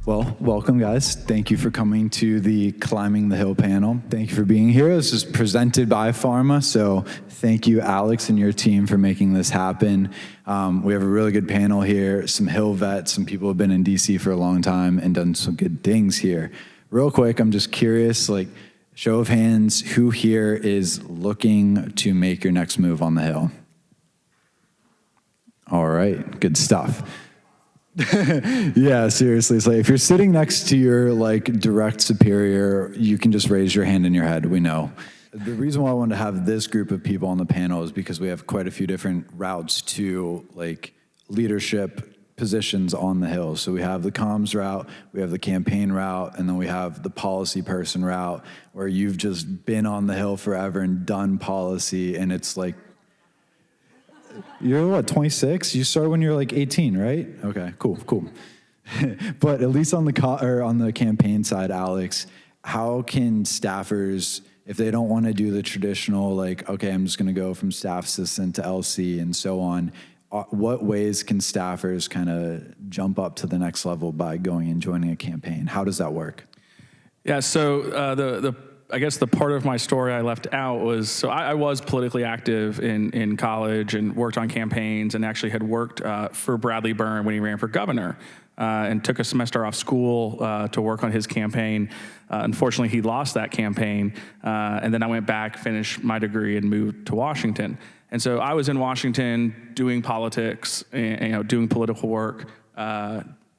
Well, welcome, guys. Thank you for coming to the Climbing the Hill panel. Thank you for being here. This is presented by Pharma, so thank you, Alex, and your team for making this happen. We have a really good panel here, some Hill vets, some people who have been in DC for a long time and done some good things here. Real quick, I'm just curious, show of hands, who here is looking to make your next move on the Hill? All right, good stuff. Yeah, seriously. It's if you're sitting next to your direct superior, you can just raise your hand in your head. We know. The reason why I wanted to have this group of people on the panel is because we have quite a few different routes to leadership positions on the Hill. So we have the comms route, we have the campaign route, and then we have the policy person route, where you've just been on the Hill forever and done policy, and it's you're what, 26? You started when you were 18, right? Okay, cool. But at least on the campaign side, Alex, how can staffers, if they don't want to do the traditional, okay, I'm just going to go from staff assistant to LC and so on, what ways can staffers kind of jump up to the next level by going and joining a campaign? How does that work? Yeah, so I guess the part of my story I left out was, so I was politically active in college and worked on campaigns, and actually had worked for Bradley Byrne when he ran for governor, and took a semester off school to work on his campaign. Unfortunately, he lost that campaign, and then I went back, finished my degree, and moved to Washington. And so I was in Washington doing politics, doing political work,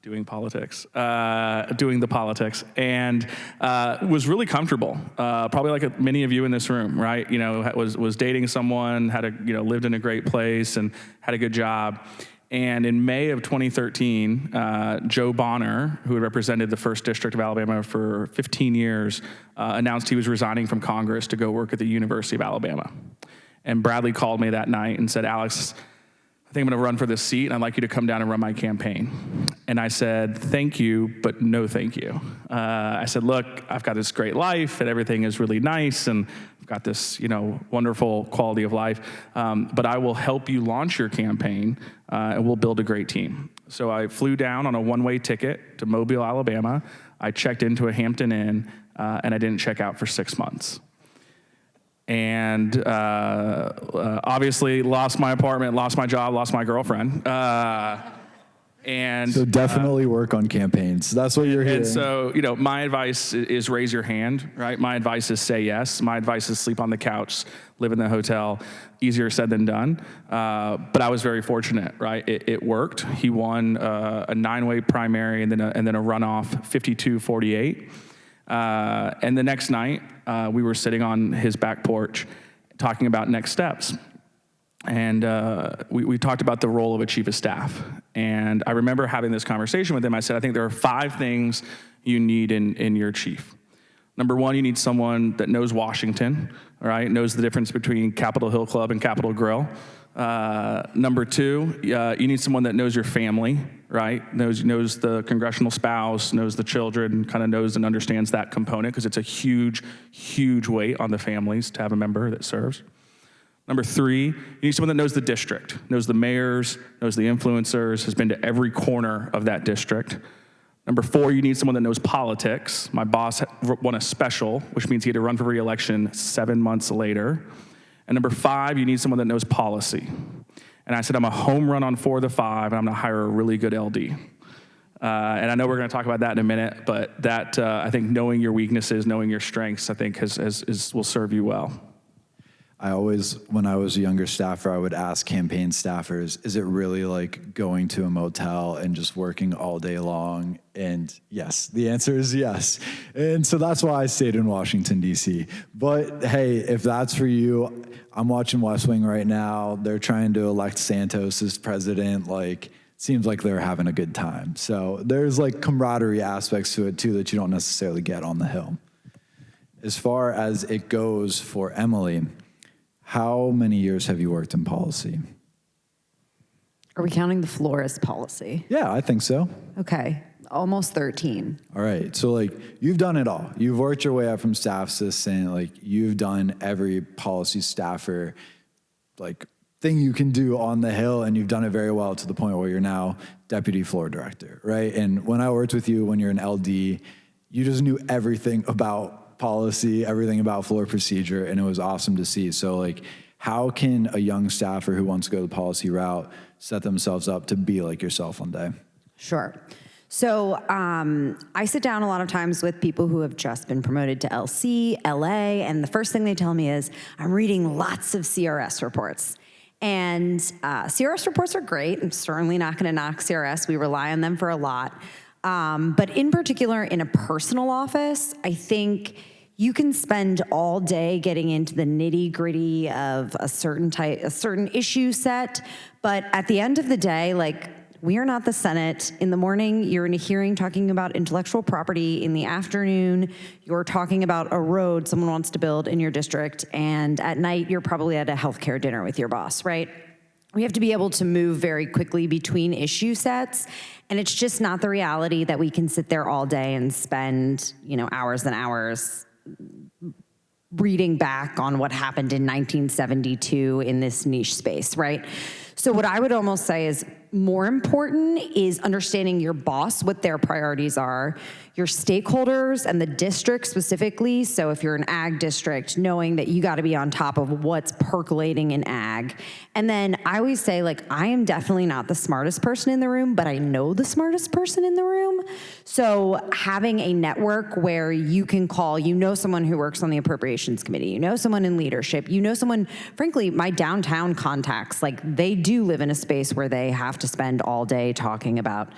doing the politics, and was really comfortable. Probably like many of you in this room, right? Was dating someone, lived in a great place, and had a good job. And in May of 2013, Joe Bonner, who had represented the 1st District of Alabama for 15 years, announced he was resigning from Congress to go work at the University of Alabama. And Bradley called me that night and said, "Alex, I think I'm going to run for this seat, and I'd like you to come down and run my campaign." And I said, "Thank you, but no thank you." I said, "Look, I've got this great life, and everything is really nice, and I've got this, wonderful quality of life, but I will help you launch your campaign, and we'll build a great team." So I flew down on a one-way ticket to Mobile, Alabama. I checked into a Hampton Inn, and I didn't check out for 6 months. And obviously lost my apartment, lost my job, lost my girlfriend. And so definitely work on campaigns. That's what you're hearing. And so, my advice is raise your hand, right? My advice is say yes. My advice is sleep on the couch, live in the hotel. Easier said than done. But I was very fortunate, right? It worked. He won a 9-way primary and then a runoff 52-48. And the next night, we were sitting on his back porch talking about next steps. And we talked about the role of a chief of staff. And I remember having this conversation with him. I said, I think there are 5 things you need in your chief. Number 1, you need someone that knows Washington, right? Knows the difference between Capitol Hill Club and Capitol Grill. Number 2, you need someone that knows your family, right? Knows the congressional spouse, knows the children, kind of knows and understands that component, because it's a huge, huge weight on the families to have a member that serves. Number 3, you need someone that knows the district, knows the mayors, knows the influencers, has been to every corner of that district. Number 4, you need someone that knows politics. My boss won a special, which means he had to run for re-election 7 months later. And number 5, you need someone that knows policy. And I said, I'm a home run on 4 of the 5, and I'm going to hire a really good LD. And I know we're going to talk about that in a minute, but that I think knowing your weaknesses, knowing your strengths, I think will serve you well. When I was a younger staffer, I would ask campaign staffers, is it really like going to a motel and just working all day long? And yes, the answer is yes. And so that's why I stayed in Washington, D.C. But hey, if that's for you, I'm watching West Wing right now. They're trying to elect Santos as president. Seems like they're having a good time. So there's camaraderie aspects to it too that you don't necessarily get on the Hill. As far as it goes for Emily, how many years have you worked in policy? Are we counting the florist policy? Yeah, I think so. Okay, almost 13. All right, so you've done it all. You've worked your way up from staff assistant. You've done every policy staffer thing you can do on the Hill, and you've done it very well to the point where you're now deputy floor director, right? And when I worked with you, when you're an LD, you just knew everything about policy, everything about floor procedure, and it was awesome to see. So like, how can a young staffer who wants to go the policy route set themselves up to be like yourself one day? Sure. So I sit down a lot of times with people who have just been promoted to LC, LA, and the first thing they tell me is, I'm reading lots of CRS reports. And CRS reports are great. I'm certainly not going to knock CRS. We rely on them for a lot. But in particular, in a personal office, I think you can spend all day getting into the nitty-gritty of a certain issue set. But at the end of the day, like, we are not the Senate. In the morning, you're in a hearing talking about intellectual property. In the afternoon, you're talking about a road someone wants to build in your district. And at night, you're probably at a healthcare dinner with your boss, right? We have to be able to move very quickly between issue sets. And it's just not the reality that we can sit there all day and spend, hours and hours reading back on what happened in 1972 in this niche space, right? So what I would almost say is more important is understanding your boss, what their priorities are, your stakeholders and the district specifically. So if you're an ag district, knowing that you got to be on top of what's percolating in ag. And then I always say, like, I am definitely not the smartest person in the room, but I know the smartest person in the room. So having a network where you can call, someone who works on the appropriations committee, someone in leadership, someone, frankly, my downtown contacts, like, they do live in a space where they have to spend all day talking about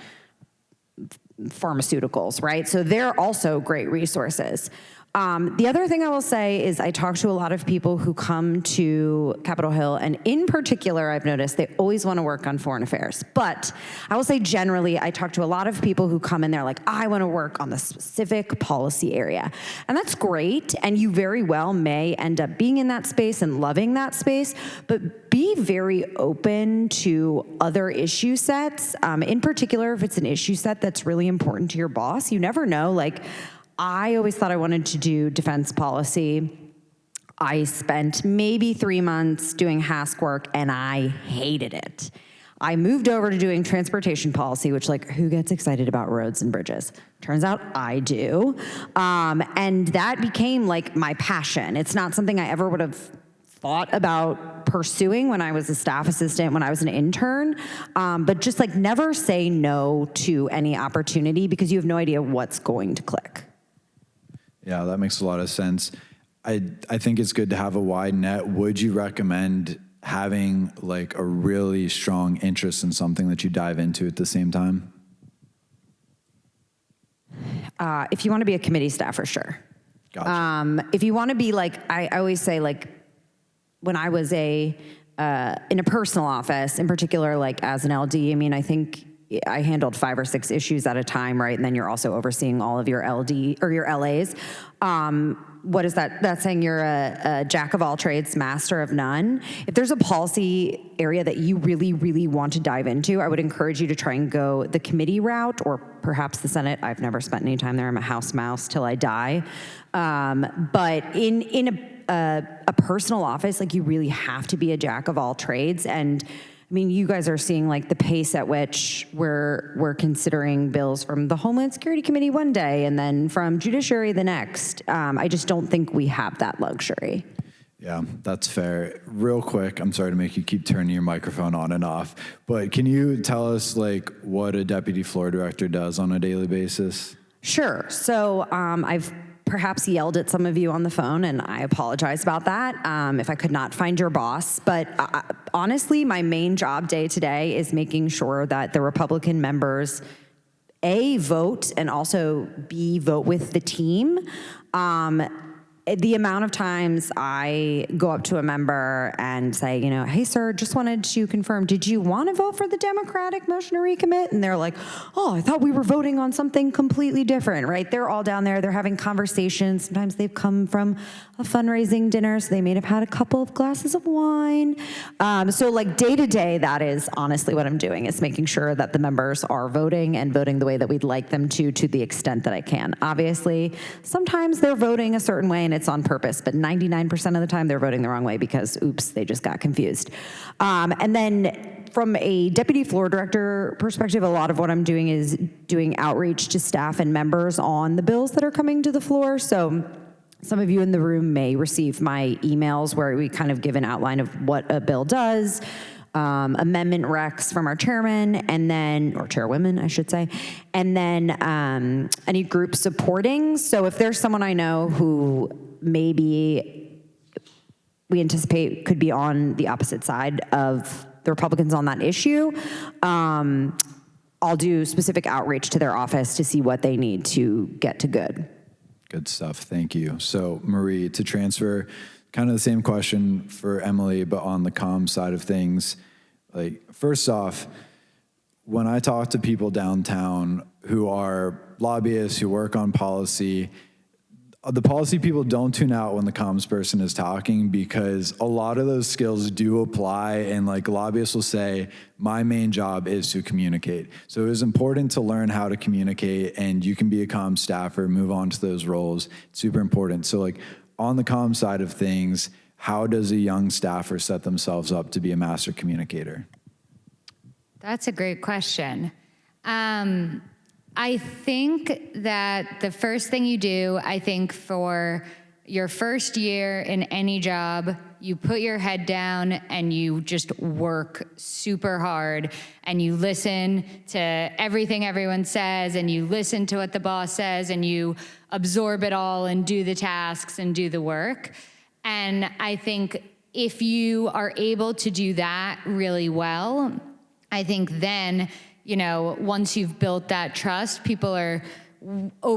pharmaceuticals, right? So they're also great resources. The other thing I will say is I talk to a lot of people who come to Capitol Hill, and in particular, I've noticed they always want to work on foreign affairs. But I will say generally, I talk to a lot of people who come in there like, I want to work on the specific policy area. And that's great, and you very well may end up being in that space and loving that space, but be very open to other issue sets. In particular, if it's an issue set that's really important to your boss, you never know, like, I always thought I wanted to do defense policy. I spent maybe 3 months doing HASC work, and I hated it. I moved over to doing transportation policy, which, like, who gets excited about roads and bridges? Turns out I do. And that became, like, my passion. It's not something I ever would have thought about pursuing when I was a staff assistant, when I was an intern, but just, like, never say no to any opportunity because you have no idea what's going to click. Yeah, that makes a lot of sense. I think it's good to have a wide net. Would you recommend having like a really strong interest in something that you dive into at the same time? If you want to be a committee staffer, sure. Gotcha. If you want to be like, I always say, like, when I was in a personal office, in particular, like as an LD, I mean, I think I handled 5 or 6 issues at a time, right? And then you're also overseeing all of your LD or your LAs. What is that? That's saying you're a jack of all trades, master of none. If there's a policy area that you really, really want to dive into, I would encourage you to try and go the committee route or perhaps the Senate. I've never spent any time there. I'm a house mouse till I die. But in a personal office, like, you really have to be a jack of all trades. And I mean, you guys are seeing, like, the pace at which we're considering bills from the Homeland Security Committee one day and then from Judiciary the next. I just don't think we have that luxury. Yeah, that's fair. Real quick, I'm sorry to make you keep turning your microphone on and off, but can you tell us, like, what a deputy floor director does on a daily basis? Sure. So I've perhaps yelled at some of you on the phone, and I apologize about that if I could not find your boss. But honestly, my main job day to day is making sure that the Republican members, A, vote, and also B, vote with the team. The amount of times I go up to a member and say, hey, sir, just wanted to confirm, did you want to vote for the Democratic motion to recommit? And they're like, oh, I thought we were voting on something completely different, right? They're all down there. They're having conversations. Sometimes they've come from a fundraising dinner, so they may have had a couple of glasses of wine. So, like, day to day, that is honestly what I'm doing, is making sure that the members are voting and voting the way that we'd like them to the extent that I can. Obviously, sometimes they're voting a certain way and and it's on purpose, but 99% of the time they're voting the wrong way because, oops, they just got confused. And then from a deputy floor director perspective, a lot of what I'm doing is doing outreach to staff and members on the bills that are coming to the floor. So some of you in the room may receive my emails where we kind of give an outline of what a bill does, amendment recs from our chairman, and then, or chairwomen, I should say, and then any group supporting. So if there's someone I know who maybe we anticipate could be on the opposite side of the Republicans on that issue, I'll do specific outreach to their office to see what they need to get to good. Good stuff. Thank you. So, Marie, to transfer kind of the same question for Emily, but on the comm side of things. Like, first off, when I talk to people downtown who are lobbyists, who work on policy, the policy people don't tune out when the comms person is talking, because a lot of those skills do apply, and like lobbyists will say, my main job is to communicate. So it is important to learn how to communicate, and you can be a comm staffer, move on to those roles. It's super important. So like on the comm side of things, how does a young staffer set themselves up to be a master communicator? That's a great question. I think that the first thing you do, I think for your first year in any job, you put your head down and you just work super hard and you listen to everything everyone says and you listen to what the boss says and you absorb it all and do the tasks and do the work. And I think if you are able to do that really well, I think then, you know, once you've built that trust, people are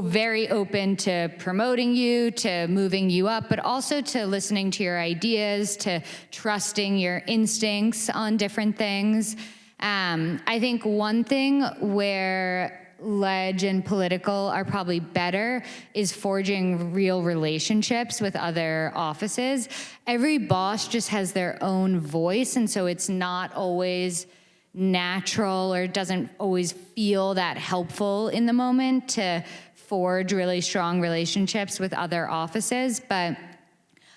very open to promoting you, to moving you up, but also to listening to your ideas, to trusting your instincts on different things. I think one thing where ledge and political are probably better is forging real relationships with other offices. Every boss just has their own voice, and so it's not always natural or doesn't always feel that helpful in the moment to forge really strong relationships with other offices. But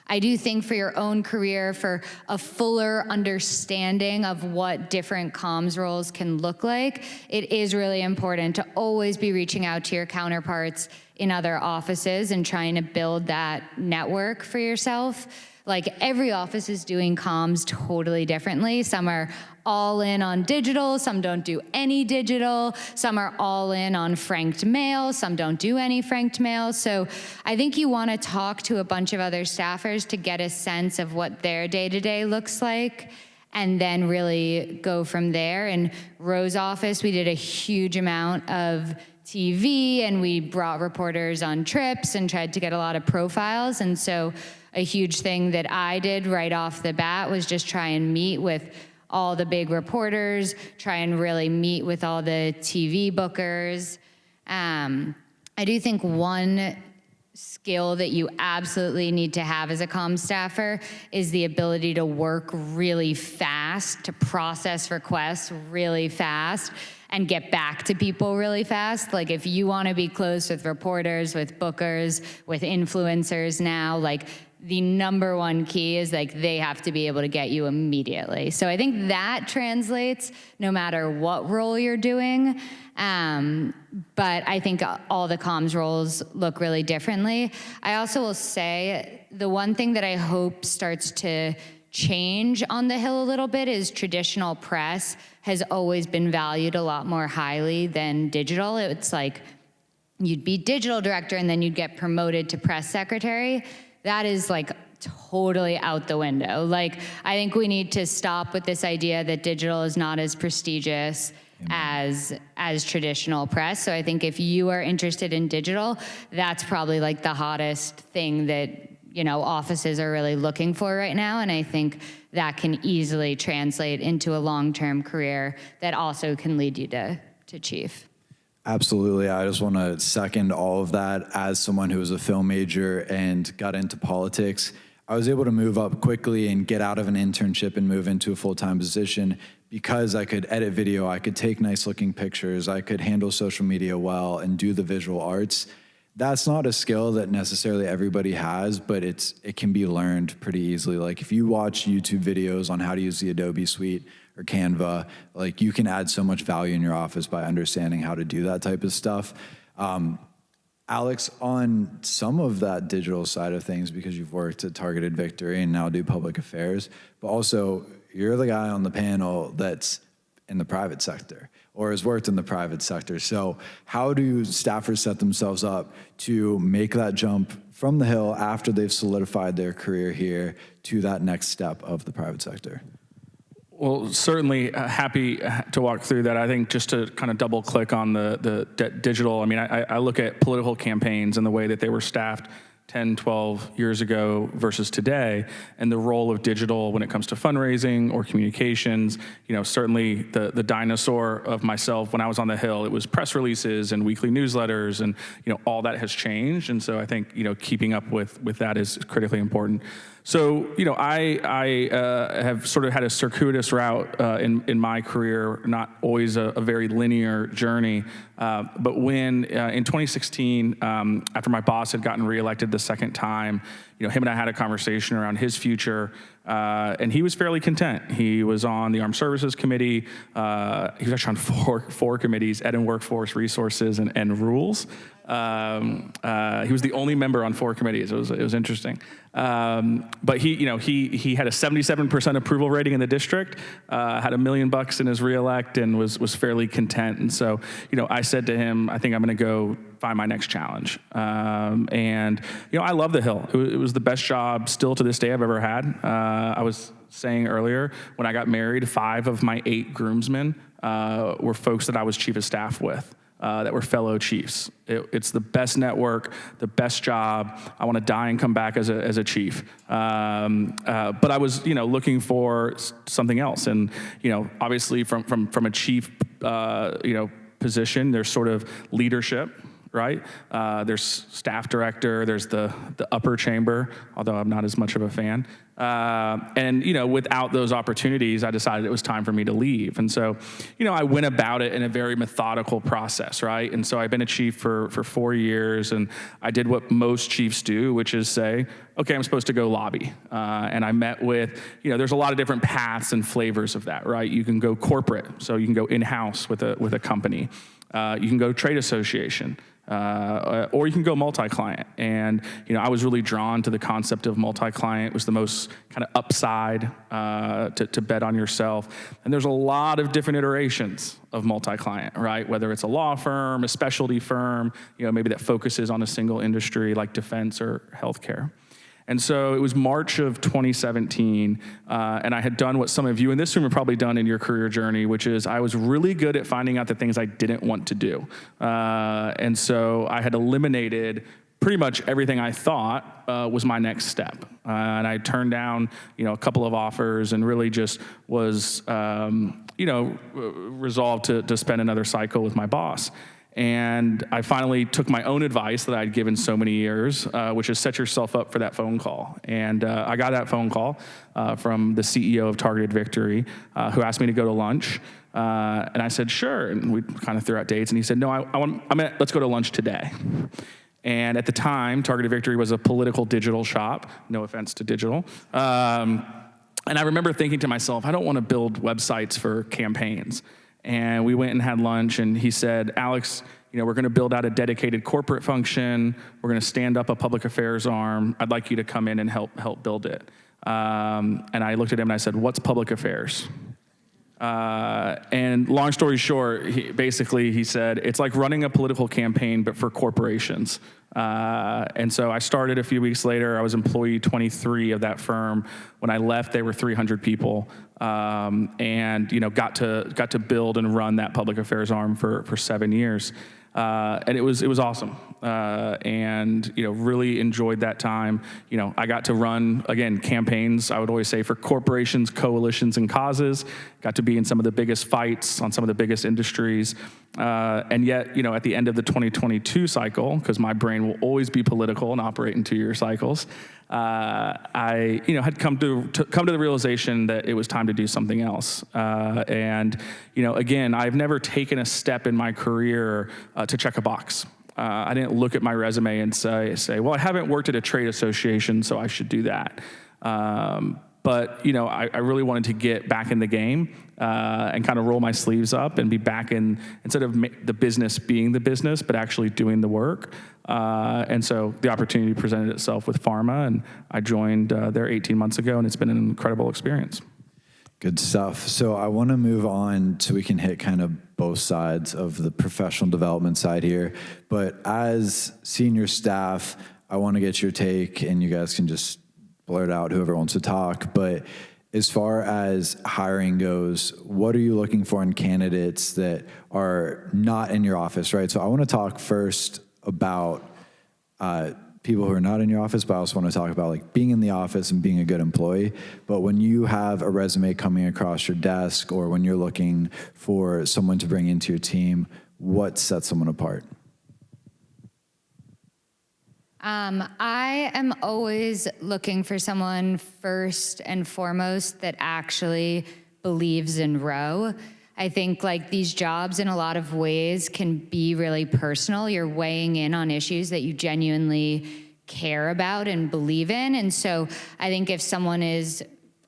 I do think for your own career, for a fuller understanding of what different comms roles can look like, it is really important to always be reaching out to your counterparts in other offices and trying to build that network for yourself. Like, every office is doing comms totally differently. Some are all in on digital, some don't do any digital, some are all in on franked mail, some don't do any franked mail. So I think you want to talk to a bunch of other staffers to get a sense of what their day-to-day looks like, and then really go from there. In Rose's office, we did a huge amount of TV, and we brought reporters on trips and tried to get a lot of profiles. And so a huge thing that I did right off the bat was just try and meet with all the big reporters, try and really meet with all the TV bookers. I do think one skill that you absolutely need to have as a comm staffer is the ability to work really fast, to process requests really fast, and get back to people really fast. Like, if you want to be close with reporters, with bookers, with influencers now, like, the number one key is like they have to be able to get you immediately. So I think that translates no matter what role you're doing. But I think all the comms roles look really differently. I also will say the one thing that I hope starts to change on the Hill a little bit is traditional press has always been valued a lot more highly than digital. It's like you'd be digital director and then you'd get promoted to press secretary. That is like totally out the window. Like, I think we need to stop with this idea that digital is not as prestigious as traditional press. So I think if you are interested in digital, that's probably like the hottest thing that, you know, offices are really looking for right now. And I think that can easily translate into a long-term career that also can lead you to chief. Absolutely. I just want to second all of that. As someone who was a film major and got into politics, I was able to move up quickly and get out of an internship and move into a full-time position because I could edit video, I could take nice looking pictures, I could handle social media well and do the visual arts. that's not a skill that necessarily everybody has, but it can be learned pretty easily. Like if you watch YouTube videos on how to use the Adobe Suite or Canva, like you can add so much value in your office by understanding how to do that type of stuff. Alex, on some of that digital side of things, because you've worked at Targeted Victory and now do public affairs, but also you're the guy on the panel that's in the private sector or has worked in the private sector. So how do staffers set themselves up to make that jump from the hill after they've solidified their career here to that next step of the private sector? Well, certainly happy to walk through that. I think just to kind of double click on the digital, I mean, I look at political campaigns and the way that they were staffed 10, 12 years ago versus today, and the role of digital when it comes to fundraising or communications. You know, certainly the dinosaur of myself when I was on the Hill, it was press releases and weekly newsletters, and you know, all that has changed. And so I think, you know, keeping up with that is critically important. So, you know, I have sort of had a circuitous route in my career, not always a very linear journey. But when in 2016, after my boss had gotten reelected the second time, you know, him and I had a conversation around his future, and he was fairly content. He was on the Armed Services Committee. He was actually on four committees: Ed and Workforce, Resources, and Rules. He was the only member on 4 committees. It was interesting. But he had a 77% approval rating in the district, had $1 million in his reelect, and was fairly content. And so, you know, I said to him, I think I'm going to go find my next challenge. And you know, I love the Hill. It was the best job still to this day I've ever had. I was saying earlier, when I got married, 5 of my 8 groomsmen were folks that I was chief of staff with. That were fellow chiefs. It's the best network, the best job. I want to die and come back as a chief. But I was, you know, looking for something else. And, you know, obviously from a chief, you know, position, there's sort of leadership, right? There's staff director, there's the upper chamber, although I'm not as much of a fan. And, you know, without those opportunities, I decided it was time for me to leave. And so, you know, I went about it in a very methodical process, right? And so I've been a chief for 4 years, and I did what most chiefs do, which is say, okay, I'm supposed to go lobby. And I met with, you know, there's a lot of different paths and flavors of that, right? You can go corporate, so you can go in-house with a company. You can go trade association. Or you can go multi-client. And, you know, I was really drawn to the concept of multi-client. It was the most kind of upside to bet on yourself. And there's a lot of different iterations of multi-client, right? Whether it's a law firm, a specialty firm, you know, maybe that focuses on a single industry like defense or healthcare. And so it was March of 2017, and I had done what some of you in this room have probably done in your career journey, which is I was really good at finding out the things I didn't want to do. And so I had eliminated pretty much everything I thought was my next step. And I turned down, you know, a couple of offers and really just was, you know, resolved to spend another cycle with my boss. And I finally took my own advice that I'd given so many years, which is set yourself up for that phone call. And I got that phone call from the CEO of Targeted Victory, who asked me to go to lunch. And I said, sure. And we kind of threw out dates. And he said, no, let's go to lunch today. And at the time, Targeted Victory was a political digital shop. No offense to digital. And I remember thinking to myself, I don't want to build websites for campaigns. And we went and had lunch, and he said, Alex, you know, we're going to build out a dedicated corporate function. We're going to stand up a public affairs arm. I'd like you to come in and help build it. And I looked at him and I said, what's public affairs? And long story short, he said, it's like running a political campaign, but for corporations. And so I started a few weeks later. I was employee 23 of that firm. When I left, they were 300 people, and you know, got to build and run that public affairs arm for 7 years. And it was awesome, and you know, really enjoyed that time. You know, I got to run again campaigns. I would always say for corporations, coalitions, and causes. Got to be in some of the biggest fights on some of the biggest industries, and yet, you know, at the end of the 2022 cycle, because my brain will always be political and operate in 2-year cycles, I, you know, had come to the realization that it was time to do something else. And, you know, again, I've never taken a step in my career to check a box. I didn't look at my resume and say, well, I haven't worked at a trade association, so I should do that. But I really wanted to get back in the game and kind of roll my sleeves up and be back in, instead of the business being the business, but actually doing the work. And so the opportunity presented itself with pharma, and I joined there 18 months ago, and it's been an incredible experience. Good stuff. So I want to move on so we can hit kind of both sides of the professional development side here. But as senior staff, I want to get your take, and you guys can just blurt out whoever wants to talk. But as far as hiring goes, what are you looking for in candidates that are not in your office, right? So I want to talk first about people who are not in your office, but I also want to talk about like being in the office and being a good employee. But when you have a resume coming across your desk, or when you're looking for someone to bring into your team, what sets someone apart? I am always looking for someone first and foremost that actually believes in Row. I think like these jobs in a lot of ways can be really personal. You're weighing in on issues that you genuinely care about and believe in. And so I think if someone is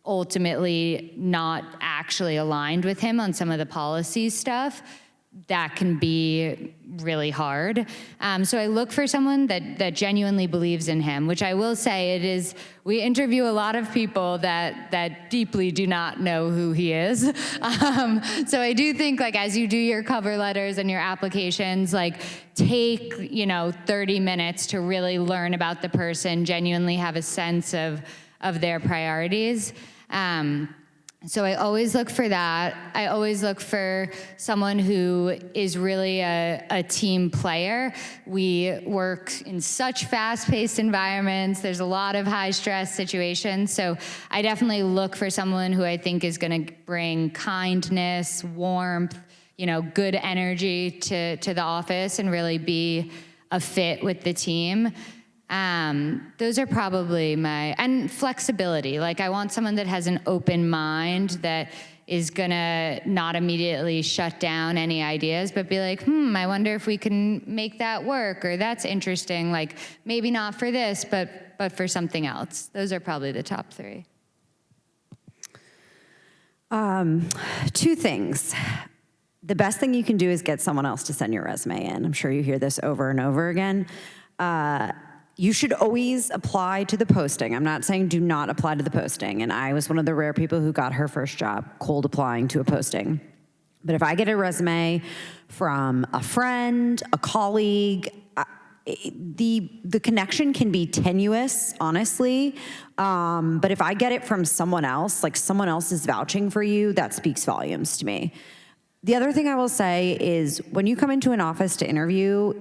ultimately not actually aligned with him on some of the policy stuff, that can be really hard. So I look for someone that genuinely believes in him, which I will say we interview a lot of people that deeply do not know who he is. So I do think like as you do your cover letters and your applications, like take, 30 minutes to really learn about the person, genuinely have a sense of their priorities. So I always look for that. I always look for someone who is really a team player. We work in such fast-paced environments. There's a lot of high-stress situations. So I definitely look for someone who I think is going to bring kindness, warmth, good energy to the office and really be a fit with the team. Those are probably and flexibility. Like I want someone that has an open mind, that is gonna not immediately shut down any ideas, but be like, I wonder if we can make that work, or that's interesting. Like maybe not for this, but for something else. Those are probably the top three. Two things. The best thing you can do is get someone else to send your resume in. I'm sure you hear this over and over again. You should always apply to the posting. I'm not saying do not apply to the posting. And I was one of the rare people who got her first job cold applying to a posting. But if I get a resume from a friend, a colleague, the connection can be tenuous, honestly. But if I get it from someone else, like someone else is vouching for you, that speaks volumes to me. The other thing I will say is when you come into an office to interview,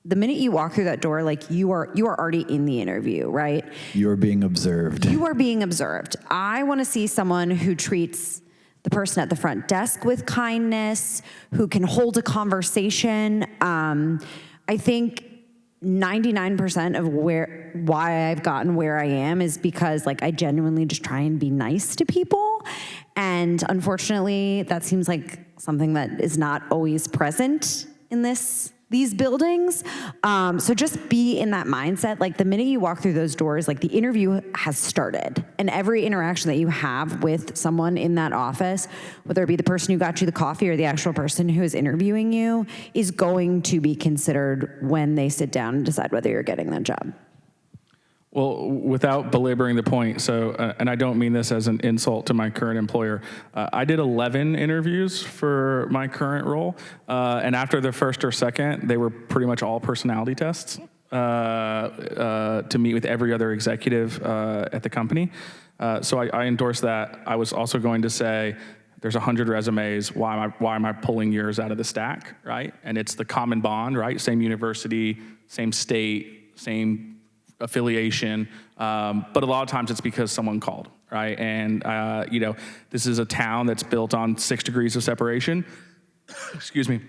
the minute you walk through that door, like you are already in the interview, right? You're being observed. You are being observed. I want to see someone who treats the person at the front desk with kindness, who can hold a conversation. I think 99% of why I've gotten where I am is because like I genuinely just try and be nice to people. And unfortunately, that seems like something that is not always present in these buildings. So just be in that mindset. Like the minute you walk through those doors, like the interview has started. And every interaction that you have with someone in that office, whether it be the person who got you the coffee or the actual person who is interviewing you, is going to be considered when they sit down and decide whether you're getting that job. Well, without belaboring the point, and I don't mean this as an insult to my current employer, I did 11 interviews for my current role, and after the first or second, they were pretty much all personality tests to meet with every other executive at the company. So I endorse that. I was also going to say, there's 100 resumes, why am I pulling yours out of the stack, right? And it's the common bond, right? Same university, same state, same affiliation, but a lot of times it's because someone called, right? And this is a town that's built on 6 degrees of separation. Excuse me.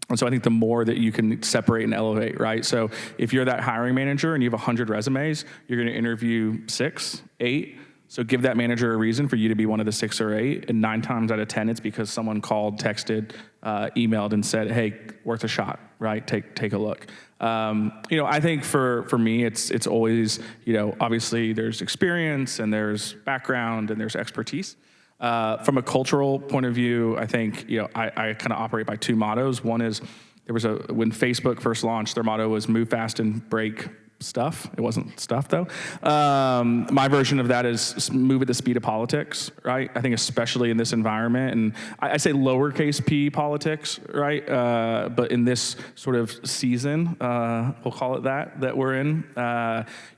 And so I think the more that you can separate and elevate, right? So if you're that hiring manager and you have 100 resumes, you're going to interview 6, 8, So give that manager a reason for you to be one of the 6 or 8, and 9 times out of 10, it's because someone called, texted, emailed, and said, "Hey, worth a shot, right? Take a look." I think for me, it's always, obviously there's experience and there's background and there's expertise. From a cultural point of view, I think, I kind of operate by 2 mottos. One is when Facebook first launched, their motto was move fast and break stuff. It wasn't stuff though. My version of that is move at the speed of politics, right? I think especially in this environment, and I say lowercase p politics, right? But in this sort of season, we'll call it that we're in,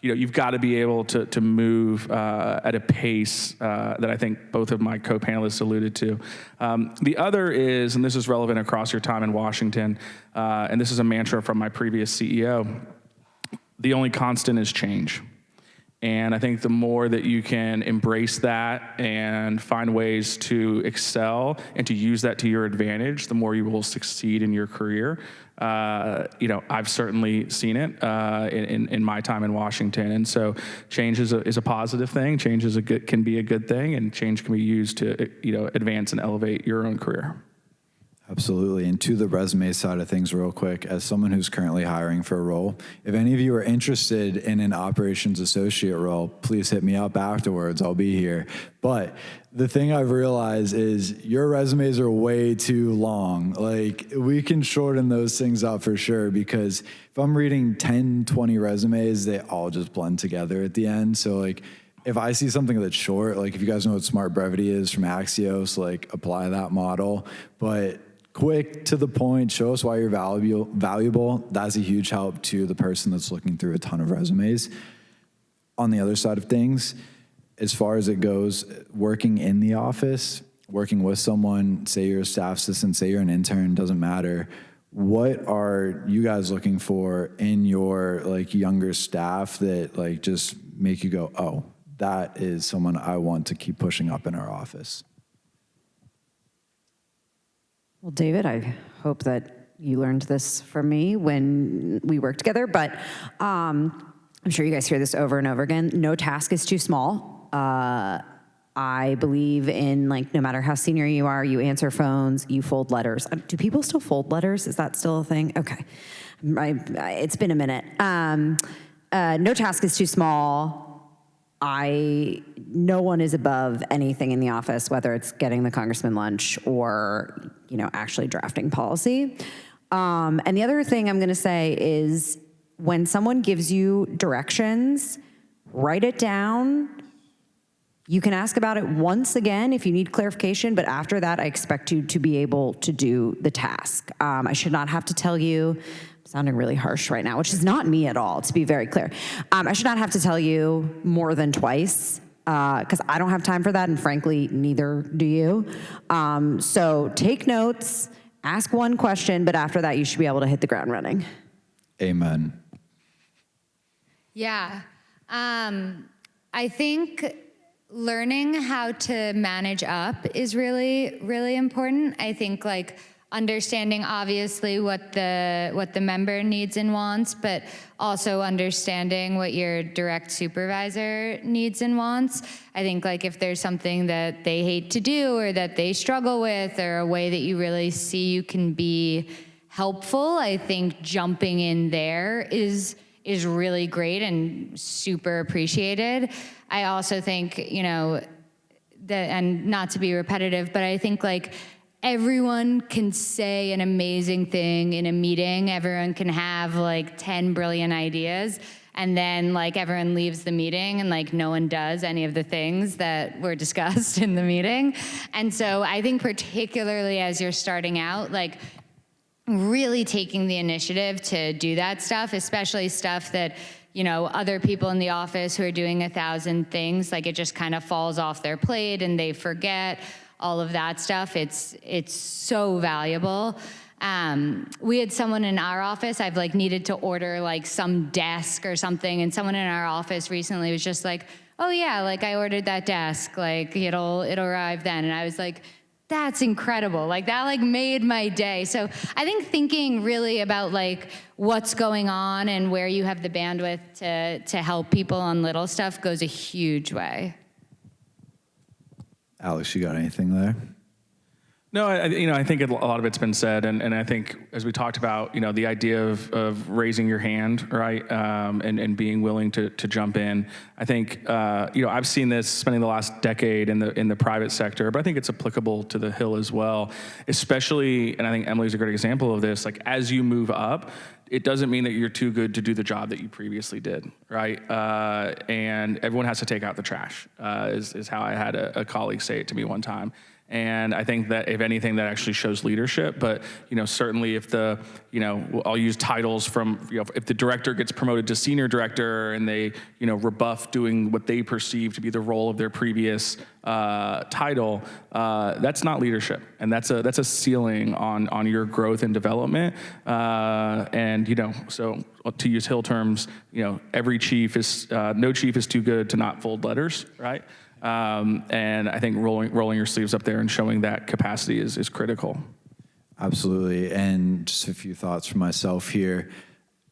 you've got to be able to move at a pace that I think both of my co-panelists alluded to. The other is, and this is relevant across your time in Washington, and this is a mantra from my previous CEO, the only constant is change. And I think the more that you can embrace that and find ways to excel and to use that to your advantage, the more you will succeed in your career. I've certainly seen it in my time in Washington. And so change is a positive thing. Change can be a good thing, and change can be used to advance and elevate your own career. Absolutely. And to the resume side of things real quick, as someone who's currently hiring for a role, if any of you are interested in an operations associate role, please hit me up afterwards. I'll be here. But the thing I've realized is your resumes are way too long. Like, we can shorten those things up for sure, because if I'm reading 10, 20 resumes, they all just blend together at the end. So like, if I see something that's short, like if you guys know what smart brevity is from Axios, like apply that model. But quick, to the point, show us why you're valuable. That's a huge help to the person that's looking through a ton of resumes. On the other side of things, as far as it goes, working in the office, working with someone, say you're a staff assistant, say you're an intern, doesn't matter. What are you guys looking for in your younger staff that just make you go, oh, that is someone I want to keep pushing up in our office? Well, David, I hope that you learned this from me when we worked together, but I'm sure you guys hear this over and over again. No task is too small. I believe in, no matter how senior you are, you answer phones, you fold letters. Do people still fold letters? Is that still a thing? Okay. It's been a minute. No task is too small. No one is above anything in the office, whether it's getting the congressman lunch or, actually drafting policy. And the other thing I'm going to say is, when someone gives you directions, write it down. You can ask about it once again if you need clarification, but after that, I expect you to be able to do the task. I should not have to tell you, I'm sounding really harsh right now, which is not me at all, to be very clear. I should not have to tell you more than twice, because I don't have time for that, and frankly, neither do you. So take notes, ask one question, but after that, you should be able to hit the ground running. Amen. Yeah. I think learning how to manage up is really, really important. I think understanding obviously what the member needs and wants, but also understanding what your direct supervisor needs and wants. I think if there's something that they hate to do or that they struggle with, or a way that you really see you can be helpful, I think jumping in there is really great and super appreciated. I also think, that, and not to be repetitive, but I think everyone can say an amazing thing in a meeting. Everyone can have 10 brilliant ideas, and then everyone leaves the meeting and no one does any of the things that were discussed in the meeting. And so I think particularly as you're starting out, really taking the initiative to do that stuff, especially stuff that, other people in the office who are doing 1,000 things, it just kind of falls off their plate and they forget all of that stuff. It's so valuable. We had someone in our office, I've needed to order some desk or something, and someone in our office recently was just oh yeah, I ordered that desk, it'll arrive then. And I was that's incredible. That made my day. So I think thinking really about what's going on and where you have the bandwidth to help people on little stuff goes a huge way. Alex, you got anything there? No, I think a lot of it's been said, and I think as we talked about, the idea of raising your hand, right, and being willing to jump in. I think I've seen this spending the last decade in the private sector, but I think it's applicable to the Hill as well, especially, and I think Emily's a great example of this. Like as you move up, it doesn't mean that you're too good to do the job that you previously did, right? And everyone has to take out the trash, is how I had a colleague say it to me one time. And I think that if anything, that actually shows leadership. But certainly if I'll use titles from if the director gets promoted to senior director and they rebuff doing what they perceive to be the role of their previous title, that's not leadership, and that's a ceiling on your growth and development. So to use Hill terms, every chief is no chief is too good to not fold letters, right? And I think rolling your sleeves up there and showing that capacity is critical. Absolutely. And just a few thoughts for myself here.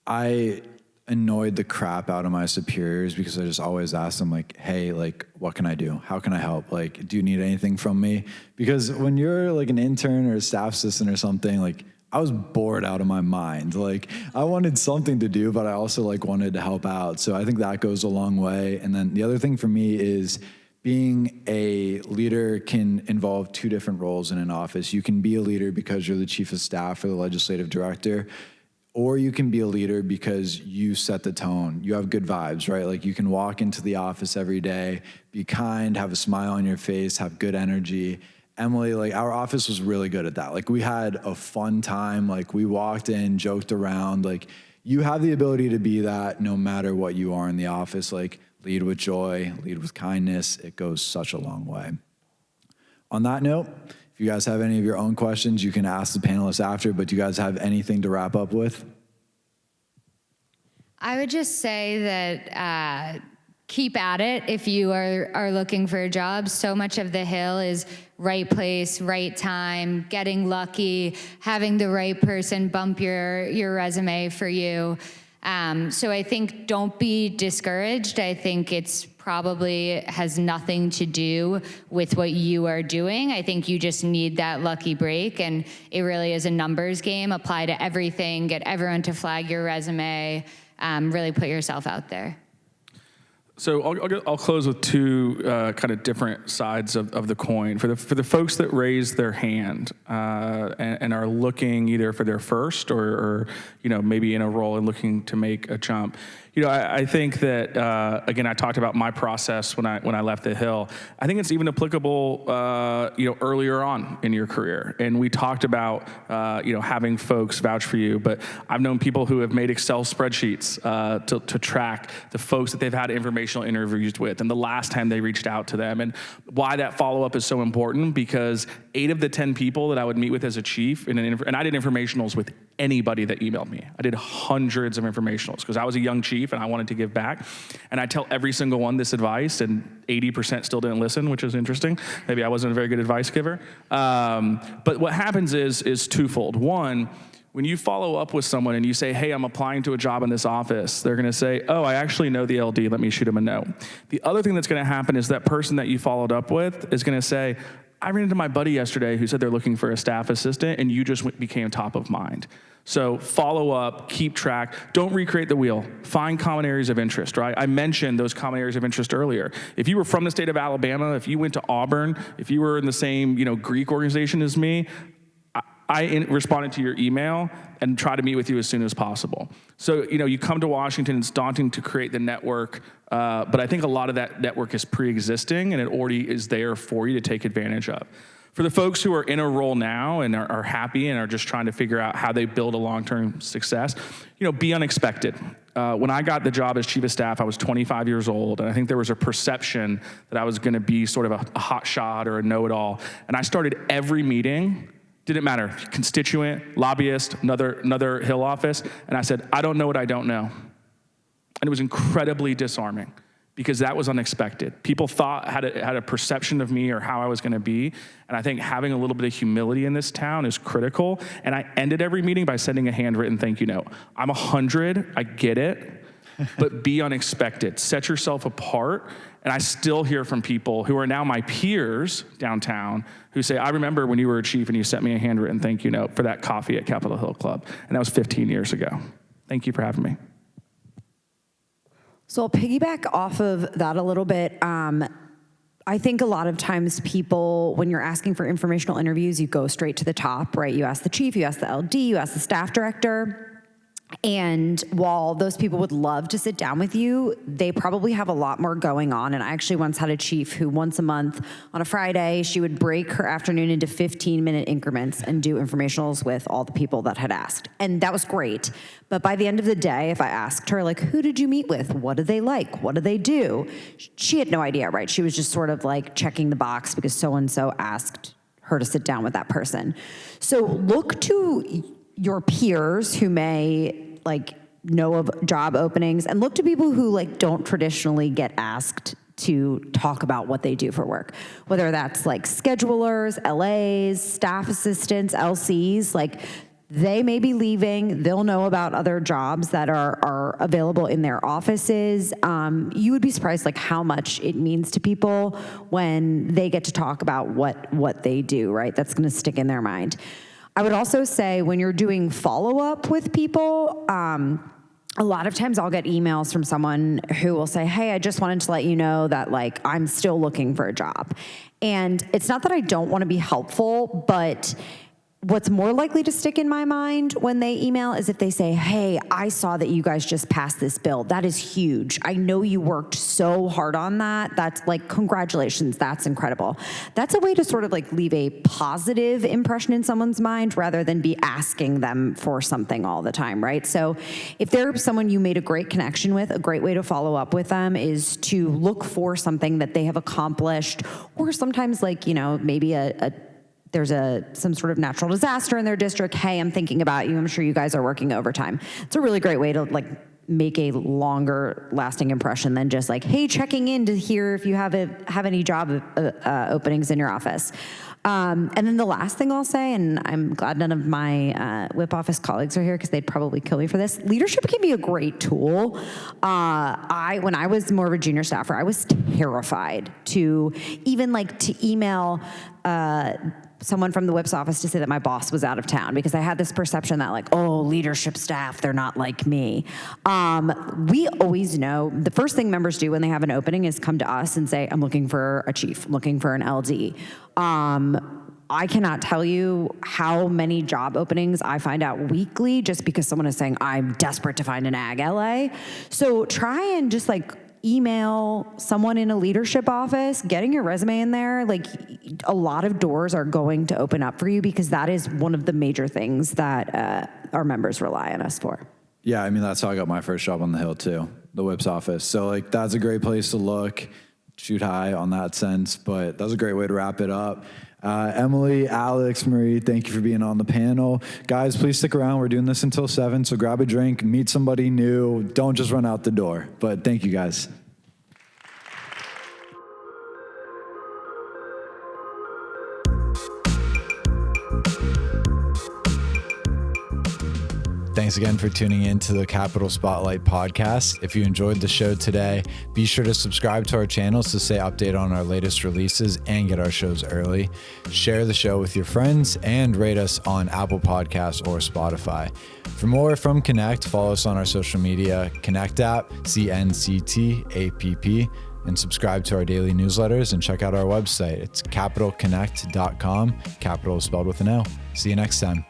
I annoyed the crap out of my superiors because I just always asked them like, hey, like, what can I do? How can I help? Like, do you need anything from me? Because when you're like an intern or a staff assistant or something, like I was bored out of my mind. Like I wanted something to do, but I also like wanted to help out. So I think that goes a long way. And then the other thing for me is being a leader can involve two different roles in an office. You can be a leader because you're the chief of staff or the legislative director, or you can be a leader because you set the tone. You have good vibes, right? Like you can walk into the office every day, be kind, have a smile on your face, have good energy. Emily, like our office was really good at that. Like we had a fun time. Like we walked in, joked around. Like you have the ability to be that no matter what you are in the office. Like lead with joy, lead with kindness. It goes such a long way. On that note, if you guys have any of your own questions, you can ask the panelists after, but do you guys have anything to wrap up with? I would just say that keep at it if you are looking for a job. So much of the Hill is right place, right time, getting lucky, having the right person bump your resume for you. So I think don't be discouraged. I think it's probably has nothing to do with what you are doing. I think you just need that lucky break, and it really is a numbers game. Apply to everything, get everyone to flag your resume, really put yourself out there. So I'll close with two kind of different sides of the coin. For the folks that raise their hand and are looking either for their first or maybe in a role and looking to make a jump. I think that again, I talked about my process when I left the Hill. I think it's even applicable earlier on in your career. And we talked about having folks vouch for you, but I've known people who have made Excel spreadsheets to track the folks that they've had informational interviews with and the last time they reached out to them. And why that follow-up is so important, because 8 of the 10 people that I would meet with as a chief, and I did informationals with anybody that emailed me. I did hundreds of informationals because I was a young chief and I wanted to give back. And I tell every single one this advice, and 80% still didn't listen, which is interesting. Maybe I wasn't a very good advice giver. But what happens is twofold. One, when you follow up with someone and you say, hey, I'm applying to a job in this office, they're going to say, oh, I actually know the LD. Let me shoot them a note. The other thing that's going to happen is that person that you followed up with is going to say, I ran into my buddy yesterday who said they're looking for a staff assistant, and you just became top of mind. So follow up, keep track, don't recreate the wheel, find common areas of interest, right? I mentioned those common areas of interest earlier. If you were from the state of Alabama, if you went to Auburn, if you were in the same Greek organization as me, I responded to your email and try to meet with you as soon as possible. So, you come to Washington, it's daunting to create the network, but I think a lot of that network is pre-existing and it already is there for you to take advantage of. For the folks who are in a role now and are happy and are just trying to figure out how they build a long-term success, be unexpected. When I got the job as chief of staff, I was 25 years old, and I think there was a perception that I was gonna be sort of a hot shot or a know-it-all. And I started every meeting, didn't matter, constituent, lobbyist, another Hill office, and I said, I don't know what I don't know. And it was incredibly disarming because that was unexpected. People had a perception of me or how I was gonna be, and I think having a little bit of humility in this town is critical, and I ended every meeting by sending a handwritten thank you note. I'm 100, I get it, but be unexpected. Set yourself apart. And I still hear from people who are now my peers downtown who say, I remember when you were a chief and you sent me a handwritten thank you note for that coffee at Capitol Hill Club. And that was 15 years ago. Thank you for having me. So I'll piggyback off of that a little bit. I think a lot of times people, when you're asking for informational interviews, you go straight to the top, right? You ask the chief, you ask the LD, you ask the staff director. And while those people would love to sit down with you, they probably have a lot more going on. And I actually once had a chief who once a month on a Friday, she would break her afternoon into 15-minute increments and do informationals with all the people that had asked. And that was great. But by the end of the day, if I asked her, like, who did you meet with? What do they like? What do they do? She had no idea, right? She was just sort of like checking the box because so-and-so asked her to sit down with that person. So look to your peers who may like know of job openings, and look to people who like don't traditionally get asked to talk about what they do for work, whether that's like schedulers, LAs, staff assistants, LCs. Like, they may be leaving. They'll know about other jobs that are available in their offices. You would be surprised like how much it means to people when they get to talk about what they do, right? That's going to stick in their mind. I would also say when you're doing follow-up with people, a lot of times I'll get emails from someone who will say, hey, I just wanted to let you know that like I'm still looking for a job. And it's not that I don't want to be helpful, but what's more likely to stick in my mind when they email is if they say, hey, I saw that you guys just passed this bill. That is huge. I know you worked so hard on that. That's like, congratulations. That's incredible. That's a way to sort of like leave a positive impression in someone's mind rather than be asking them for something all the time, right? So if they're someone you made a great connection with, a great way to follow up with them is to look for something that they have accomplished, or sometimes like, you know, maybe there's some sort of natural disaster in their district. Hey, I'm thinking about you. I'm sure you guys are working overtime. It's a really great way to like make a longer lasting impression than just like, hey, checking in to hear if you have any job openings in your office. And then the last thing I'll say, and I'm glad none of my whip office colleagues are here because they'd probably kill me for this. Leadership can be a great tool. When I was more of a junior staffer, I was terrified to even like to email someone from the whip's office to say that my boss was out of town, because I had this perception that like, oh, leadership staff, they're not like me. We always know the first thing members do when they have an opening is come to us and say, I'm looking for a chief, looking for an LD. I cannot tell you how many job openings I find out weekly just because someone is saying, I'm desperate to find an ag LA. So try and just like email someone in a leadership office, getting your resume in there. Like, a lot of doors are going to open up for you because that is one of the major things that our members rely on us for. Yeah, I mean, that's how I got my first job on the Hill too, the whip's office. So like, that's a great place to look, shoot high on that sense, but that's a great way to wrap it up. Emily, Alex, Marie, thank you for being on the panel. Guys, please stick around. We're doing this until 7, so grab a drink, meet somebody new. Don't just run out the door. But thank you, guys. Thanks again for tuning in to the Capital Spotlight podcast. If you enjoyed the show today, be sure to subscribe to our channels to stay updated on our latest releases and get our shows early. Share the show with your friends and rate us on Apple Podcasts or Spotify. For more from Connect, follow us on our social media, Connect app, CNCT APP, and subscribe to our daily newsletters and check out our website. It's capitalconnect.com. Capital is spelled with an L. See you next time.